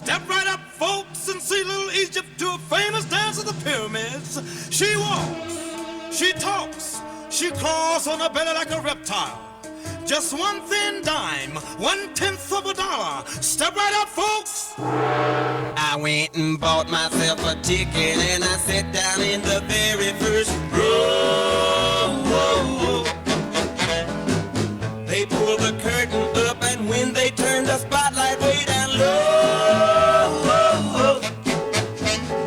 Step right up, folks, and see little Egypt do a famous dance of the pyramids. She walks, she talks, she claws on her belly like a reptile. Just one thin dime, 1/10 of a dollar. Step right up, folks. I went and bought myself a ticket and I sat down in the very first row. They pulled the curtain up and when they turned the spotlight way down low,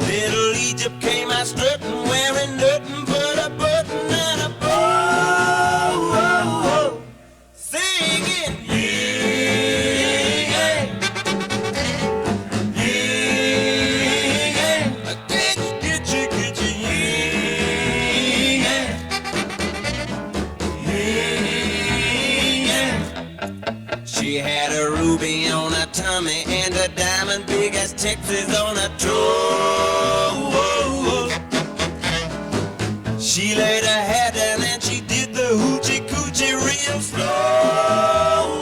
little Egypt came out strutting, wearing nothing but a button and a bow, singing, yeah, yeah, get you, yeah, yeah. She had a ruby on her tummy and a diamond big as Texas on her toe. She laid her hat down and she did the hoochie coochie real slow.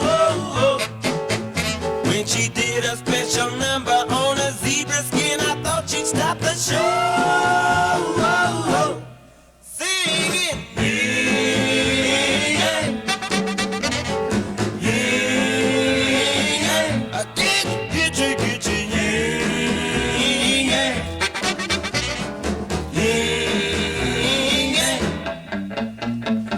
When she did a special number on a zebra skin, I thought she'd stop the show. Singing, yeah, yeah, get you, yeah, yeah.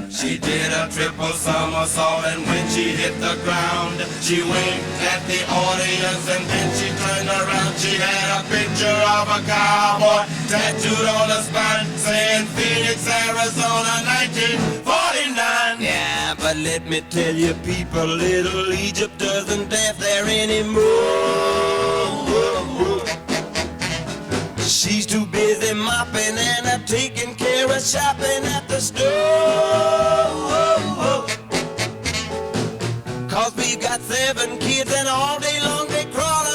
She did a triple somersault and when she hit the ground, she winked at the audience and then she turned around. She had a picture of a cowboy tattooed on her spine saying Phoenix, Arizona, 1949. Yeah, but let me tell you people, little Egypt doesn't dance there anymore. She's too busy mopping and taking care of shopping at the store. 'Cause we've got 7 kids and all day long they crawl